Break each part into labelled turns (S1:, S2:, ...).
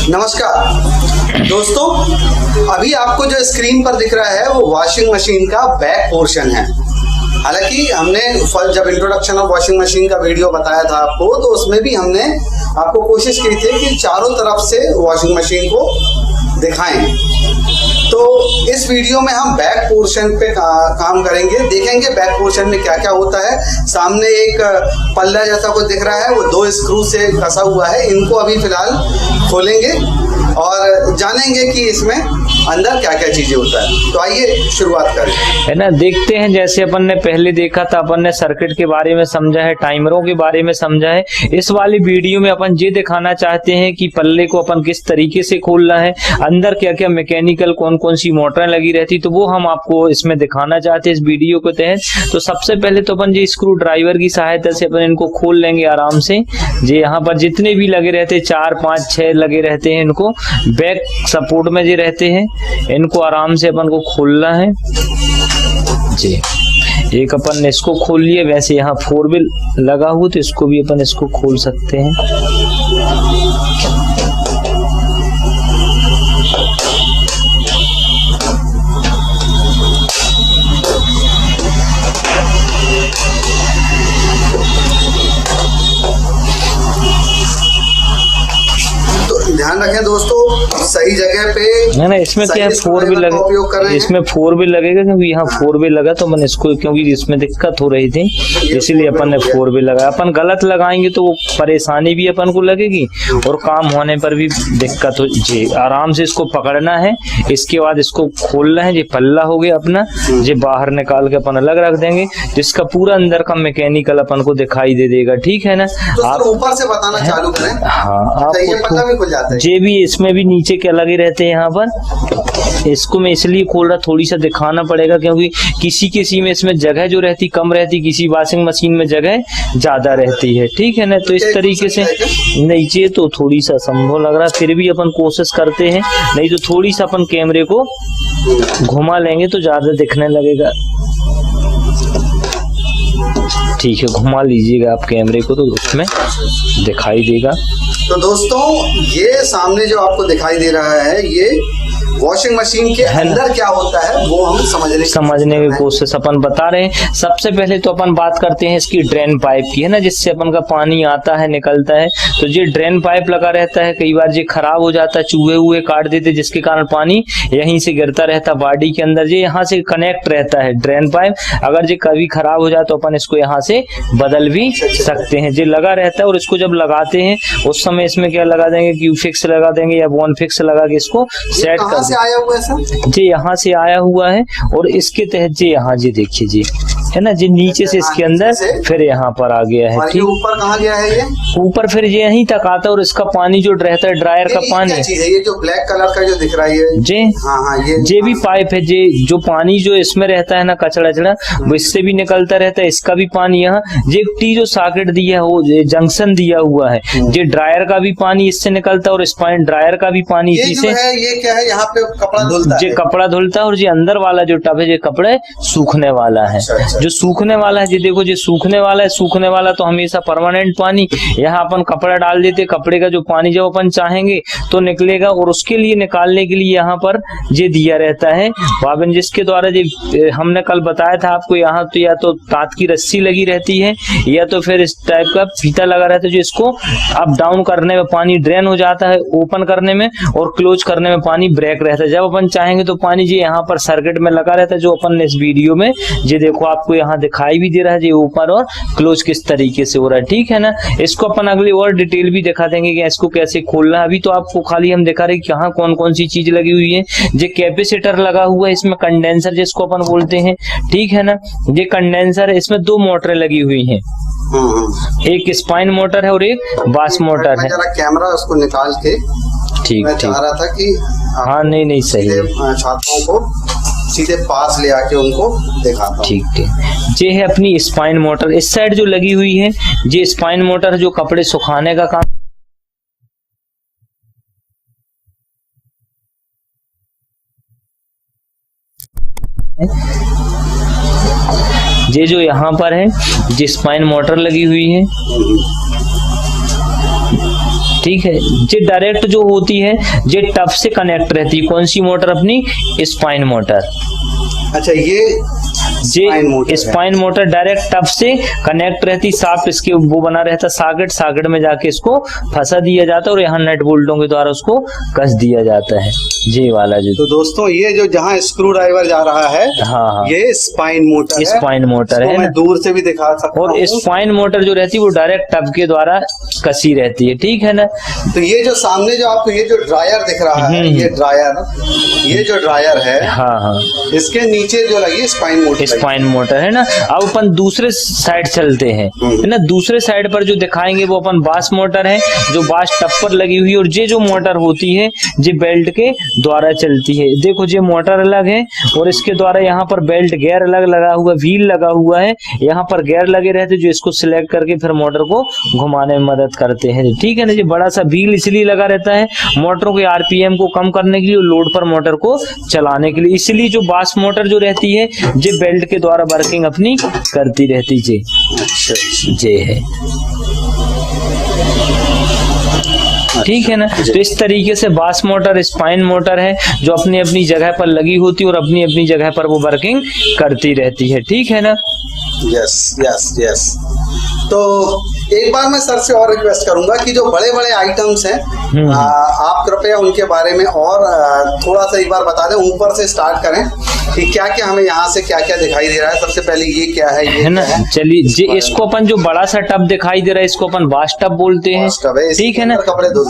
S1: नमस्कार दोस्तों, अभी आपको जो स्क्रीन पर दिख रहा है वो वॉशिंग मशीन का बैक पोर्शन है। हालांकि हमने जब इंट्रोडक्शन ऑफ वॉशिंग मशीन का वीडियो बताया था आपको, तो उसमें भी हमने आपको कोशिश की थी कि चारों तरफ से वॉशिंग मशीन को दिखाएं। तो इस वीडियो में हम बैक पोर्शन पे काम करेंगे, देखेंगे बैक पोर्शन में क्या क्या होता है। सामने एक पल्ला जैसा कुछ दिख रहा है, वो 2 स्क्रू से कसा हुआ है। इनको अभी फिलहाल खोलेंगे और जानेंगे कि इसमें अंदर क्या क्या चीजें होता है। तो आइए शुरुआत करें,
S2: है ना। देखते हैं, जैसे अपन ने पहले देखा था, अपन ने सर्किट के बारे में समझा है, टाइमरों के बारे में समझा है। इस वाली वीडियो में अपन ये दिखाना चाहते हैं कि पल्ले को अपन किस तरीके से खोलना है, अंदर क्या क्या मैकेनिकल कौन कौन सी मोटरें लगी रहती, तो वो हम आपको इसमें दिखाना चाहते हैं इस वीडियो के तहत। तो सबसे पहले तो अपन ये स्क्रू ड्राइवर की सहायता से अपन इनको खोल लेंगे आराम से। जे यहाँ पर जितने भी लगे रहते, 4, 5, 6 लगे रहते हैं, इनको बैक सपोर्ट में जो रहते हैं, इनको आराम से अपन को खोलना है जी। एक अपन ने इसको खोल लिया। वैसे यहाँ 4 व्हील लगा हुआ, तो इसको भी अपन इसको खोल सकते हैं।
S1: ध्यान रखें दोस्तों, सही जगह पे
S2: है ना। इसमें क्या है, 4 व्हील लगे, इसमें 4 व्हील लगेगा क्योंकि यहाँ 4 व्हील लगा, तो मैंने इसको, क्योंकि इसमें दिक्कत हो रही थी इसीलिए अपन ने 4 व्हील लगाया। अपन गलत लगाएंगे तो वो परेशानी भी अपन को लगेगी और काम होने पर भी दिक्कत हो जी। आराम से इसको पकड़ना है, इसके बाद इसको खोलना है। ये पल्ला हो गया अपना, ये बाहर निकाल के अपन अलग रख देंगे, जिसका पूरा अंदर का मैकेनिकल अपन को दिखाई दे देगा। ठीक है ना।
S1: तो आप ऊपर से बताना चालू करें।
S2: हाँ, आपको जे भी इसमें भी नीचे क्या लगे रहते हैं यहाँ पर। इसको मैं इसलिए खोल रहा, थोड़ी सा दिखाना पड़ेगा, क्योंकि किसी में इसमें जगह जो रहती कम रहती, किसी वॉशिंग मशीन में जगह ज्यादा रहती है। ठीक है ना। तो इस तरीके से नीचे तो थोड़ी सा संभव लग रहा, फिर भी अपन कोशिश करते हैं, नहीं तो थोड़ी सा अपन कैमरे को घुमा लेंगे तो ज्यादा दिखने लगेगा। ठीक है, घुमा लीजिएगा आप कैमरे को तो उसमें दिखाई देगा।
S1: तो दोस्तों, ये सामने जो आपको दिखाई दे रहा है, ये वॉशिंग मशीन के अंदर क्या होता है वो हम समझने की
S2: कोशिश अपन बता रहे हैं। सबसे पहले तो अपन बात करते हैं इसकी ड्रेन पाइप की, है ना, जिससे अपन का पानी आता है निकलता है। तो ये ड्रेन पाइप लगा रहता है, कई बार ये खराब हो जाता है, चूहे हुए काट देते, जिसके कारण पानी यहीं से गिरता रहता है बॉडी के अंदर। ये यहाँ से कनेक्ट रहता है ड्रेन पाइप। अगर ये कभी खराब हो जाए तो अपन इसको यहाँ से बदल भी सकते हैं। ये लगा रहता है और इसको जब लगाते हैं उस समय इसमें क्या लगा देंगे, क्यू फिक्स लगा देंगे या बॉन फिक्स लगा के इसको सेट कर
S1: से आया हुआ है सर?
S2: जी यहाँ से आया हुआ है और इसके तहत जी यहाँ जी देखिए जी, है ना जी, नीचे से इसके अंदर फिर यहाँ पर आ गया है। ठीक,
S1: ऊपर कहाँ गया है? ये
S2: ऊपर फिर ये यहीं तक आता है और इसका पानी जो रहता है ड्रायर का पानी है,
S1: ये जो ब्लैक कलर का जो दिख रहा है
S2: जी,
S1: हाँ,
S2: ये भी पाइप है जी। जो पानी जो इसमें रहता है ना कचड़ा वो इससे भी निकलता रहता है, इसका भी पानी यहाँ जे टी जो सॉकेट दिया है वो जंक्शन दिया हुआ है, जे ड्रायर का भी पानी इससे निकलता है और स्पाइन ड्रायर का भी पानी इसी से।
S1: ये क्या है, यहाँ पे कपड़ा धुलता है,
S2: कपड़ा धुलता है। और ये अंदर वाला जो टब है, ये कपड़े सूखने वाला है। जो सूखने वाला है, ये देखो, ये सूखने वाला है। सूखने वाला तो हमेशा परमानेंट पानी, यहाँ अपन कपड़ा डाल देते, कपड़े का जो पानी जब अपन चाहेंगे तो निकलेगा, और उसके लिए निकालने के लिए यहाँ पर ये दिया रहता है बाबन, जिसके द्वारा जो हमने कल बताया था आपको, यहाँ तो या तो तात की रस्सी लगी रहती है या तो फिर इस टाइप का फीता लगा रहता है, जो इसको अप डाउन करने में पानी ड्रेन हो जाता है, ओपन करने में और क्लोज करने में पानी ब्रेक रहता है। जब अपन चाहेंगे तो पानी जी यहाँ पर सर्किट में लगा रहता है, जो अपन ने इस वीडियो में ये देखो आपको यहाँ दिखाई भी दे रहा है, जी ऊपर और क्लोज किस तरीके से हो रहा है। ठीक है ना। इसको अपन अगली और डिटेल भी दिखा देंगे कि इसको कैसे खोलना है। अभी तो आपको खाली हम दिखा रहे हैं यहाँ कौन कौन सी चीज लगी हुई है। ये कैपेसिटर लगा हुआ है, इसमें कंडेंसर जिसको अपन बोलते हैं। ठीक है ना। ये कंडेंसर है, इसमें 2 मोटरें लगी हुई हैं, एक स्पाइन मोटर है और एक बास मोटर है।
S1: जरा कैमरा उसको निकाल के,
S2: ठीक
S1: मैं चाह रहा था कि
S2: हाँ नहीं सही है,
S1: छात्रों को सीधे पास ले आके उनको दिखाता हूं।
S2: ठीक। ये है अपनी स्पाइन मोटर, इस साइड जो लगी हुई है, ये स्पाइन मोटर जो कपड़े सुखाने का काम। ये जो यहाँ पर है, ये स्पाइन मोटर लगी हुई है। ठीक है। ये डायरेक्ट जो होती है ये टब से कनेक्ट रहती है। कौन सी मोटर? अपनी स्पाइन मोटर।
S1: अच्छा, ये
S2: स्पाइन मोटर डायरेक्ट टब से कनेक्ट रहती, साफ इसके वो बना रहता साकेट में जाके इसको फंसा दिया जाता है और यहाँ नट बोल्टों के द्वारा उसको कस दिया जाता है। ये वाला जो
S1: तो दोस्तों ये जो जहाँ स्क्रू ड्राइवर जा रहा है,
S2: हाँ,
S1: ये स्पाइन मोटर है।
S2: मैं
S1: दूर से भी दिखा सकता हूँ।
S2: और स्पाइन मोटर जो रहती है वो डायरेक्ट टब के द्वारा कसी रहती है, ठीक है ना।
S1: तो ये जो सामने जो आपको ये जो ड्रायर दिख रहा है, ये जो ड्रायर है,
S2: हाँ,
S1: इसके नीचे जो लगी
S2: स्पाइन मोटर है ना। अब अपन दूसरे साइड चलते हैं, है ना। दूसरे साइड पर जो दिखाएंगे वो अपन बास मोटर है, जो बास टप पर लगी हुई है। और ये जो मोटर होती है ये बेल्ट के द्वारा चलती है। देखो ये मोटर अलग है और इसके द्वारा यहाँ पर बेल्ट गियर अलग लगा हुआ, व्हील लगा हुआ है, यहाँ पर गियर लगे रहते जो इसको सिलेक्ट करके फिर मोटर को घुमाने में मदद करते हैं, ठीक है ना। ये बड़ा सा व्हील इसलिए लगा रहता है मोटरों के आरपीएम को कम करने के लिए और लोड पर मोटर को चलाने के लिए। इसलिए जो बास मोटर जो रहती है ये बेल्ट के द्वारा वर्किंग अपनी करती रहती है। जे है, ठीक है ना। तो इस तरीके से बास मोटर स्पाइन मोटर है जो अपनी अपनी जगह पर लगी होती है और अपनी अपनी जगह पर वो वर्किंग करती रहती है, ठीक है ना।
S1: यस। तो एक बार मैं सर से और रिक्वेस्ट करूंगा कि जो बड़े बड़े आइटम्स हैं आप कृपया उनके बारे में और थोड़ा सा एक बार बता दें। ऊपर से स्टार्ट करें कि क्या क्या हमें यहाँ से क्या क्या दिखाई दे रहा है। सबसे पहले ये क्या है, ये है ना।
S2: चलिए, इसको अपन जो बड़ा सा टब दिखाई दे रहा है इसको अपन बाथ टब बोलते हैं, ठीक है ना।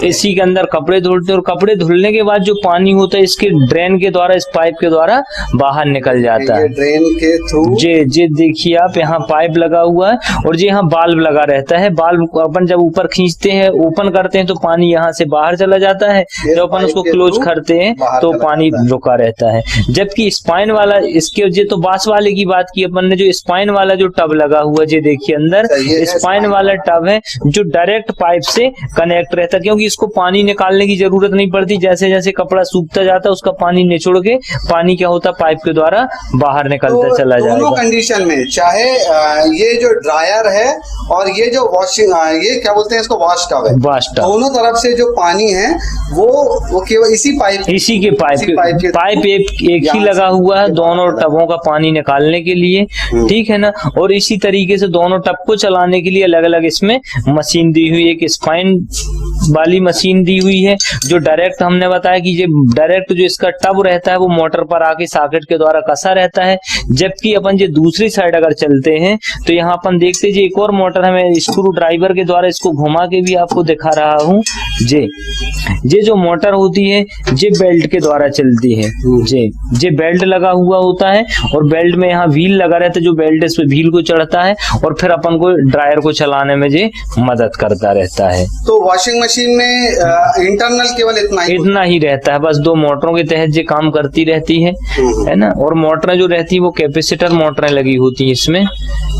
S2: इसी के अंदर कपड़े धुलते हैं और कपड़े धुलने के बाद जो पानी होता है इसके ड्रेन के द्वारा, इस पाइप के द्वारा बाहर निकल जाता है
S1: ड्रेन के थ्रू।
S2: जे देखिए आप, यहाँ पाइप लगा हुआ है और जी यहाँ बाल्ब लगा रहता है। बाल्ब अपन जब ऊपर खींचते हैं, ओपन करते हैं तो पानी यहाँ से बाहर चला जाता है। जब अपन उसको क्लोज करते हैं तो पानी रुका रहता है। जबकि स्पाइन वाला, इसके ये तो बास वाले की बात की अपन ने, जो स्पाइन वाला जो टब लगा हुआ है देखिए अंदर स्पाइन वाला टब है जो डायरेक्ट पाइप से कनेक्ट रहता है, क्योंकि इसको पानी निकालने की जरूरत नहीं पड़ती। जैसे जैसे कपड़ा सूखता जाता है उसका पानी निचोड़ के पानी क्या होता है पाइप के द्वारा बाहर निकलता चला जाएगा।
S1: दोनों कंडीशन में, चाहे ये जो ड्रायर है और ये जो वॉशिंग, ये क्या बोलते हैं इसको, वॉश टब है, दोनों तरफ से जो पानी है वो केवल इसी के पाइप एक ही लगा हुआ है दोनों टबों का पानी निकालने के लिए, ठीक है ना। और इसी तरीके से दोनों टब को चलाने के लिए अलग अलग इसमें मशीन दी हुई है। एक स्पाइन वाली मशीन दी हुई है जो डायरेक्ट, हमने बताया कि ये डायरेक्ट जो इसका टब रहता है वो मोटर पर आके सॉकेट के द्वारा कसा रहता है। जबकि अपन जो दूसरी साइड अगर चलते हैं तो यहाँ अपन देखते हैं एक और मोटर है, मैं स्क्रू ड्राइवर के द्वारा इसको घुमा के भी आपको दिखा रहा हूँ। ये जो मोटर होती है ये बेल्ट के द्वारा चलती है। ये बेल्ट लगा हुआ होता है और बेल्ट में यहाँ व्हील लगा रहता है, जो बेल्ट इस पे व्हील को चढ़ता है और फिर अपन को ड्रायर को चलाने में ये मदद करता रहता है। तो वॉशिंग मशीन में इंटरनल केवल इतना ही
S2: रहता है, बस दो मोटरों के तहत ये काम करती रहती है ना। और मोटरें जो रहती है वो कैपेसिटर मोटरें लगी होती है इसमें,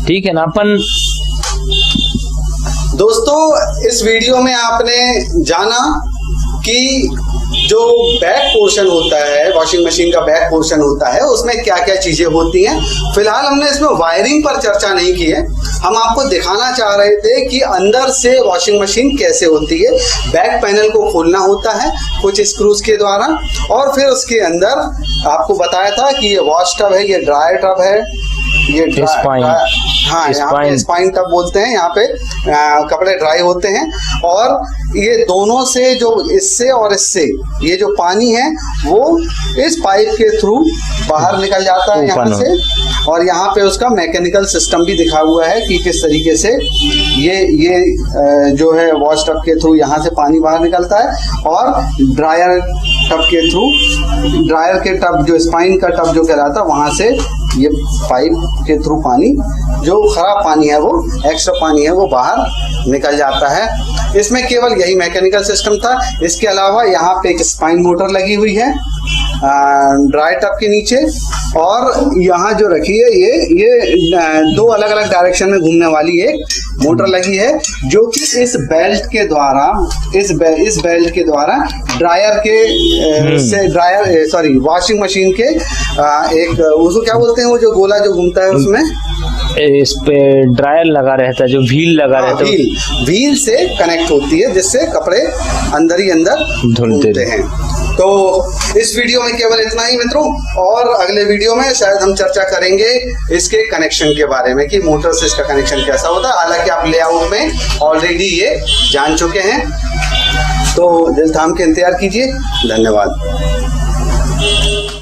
S2: ठीक है ना। अपन
S1: दोस्तों इस वीडियो में आपने जाना कि जो बैक पोर्शन होता है, वॉशिंग मशीन का बैक पोर्शन होता है, उसमें क्या क्या चीजें होती हैं। फिलहाल हमने इसमें वायरिंग पर चर्चा नहीं की है, हम आपको दिखाना चाह रहे थे कि अंदर से वॉशिंग मशीन कैसे होती है। बैक पैनल को खोलना होता है कुछ स्क्रूज के द्वारा और फिर उसके अंदर आपको बताया था कि ये वॉश टब है, ये ड्रायर टब है, ये स्पाइन टब बोलते हैं। यहाँ पे कपड़े ड्राई होते हैं और ये दोनों से जो इससे और इससे ये जो पानी है वो इस पाइप के थ्रू बाहर निकल जाता है यहाँ से। और यहाँ पे उसका मैकेनिकल सिस्टम भी दिखा हुआ है कि किस तरीके से ये जो है वॉश टब के थ्रू यहाँ से पानी बाहर निकलता है और ड्रायर टब के थ्रू, ड्रायर के टब जो स्पाइन का टब जो कहलाता है वहां से ये पाइप के थ्रू पानी, जो खराब पानी है वो, एक्स्ट्रा पानी है वो बाहर निकल जाता है। इसमें केवल यही मैकेनिकल सिस्टम था। इसके अलावा यहाँ पे एक स्पाइन मोटर लगी हुई है ड्राई टब के नीचे और यहाँ जो रखी है ये दो अलग अलग डायरेक्शन में घूमने वाली एक मोटर लगी है जो कि इस बेल्ट के द्वारा, इस बेल्ट के द्वारा ड्रायर के से ड्रायर वॉशिंग मशीन के एक उसको क्या बोलते हैं, वो जो गोला जो घूमता है उसमें
S2: इस पे ड्रायर लगा रहता है, जो व्हील लगा रहता है,
S1: व्हील से कनेक्ट होती है, जिससे कपड़े अंदर ही अंदर धुलते हैं। तो इस वीडियो में केवल इतना ही मित्रों, और अगले वीडियो में शायद हम चर्चा करेंगे इसके कनेक्शन के बारे में कि मोटर से इसका कनेक्शन कैसा होता है। हालांकि आप लेआउट में ऑलरेडी ये जान चुके हैं। तो दिल थाम के इंतजार कीजिए। धन्यवाद।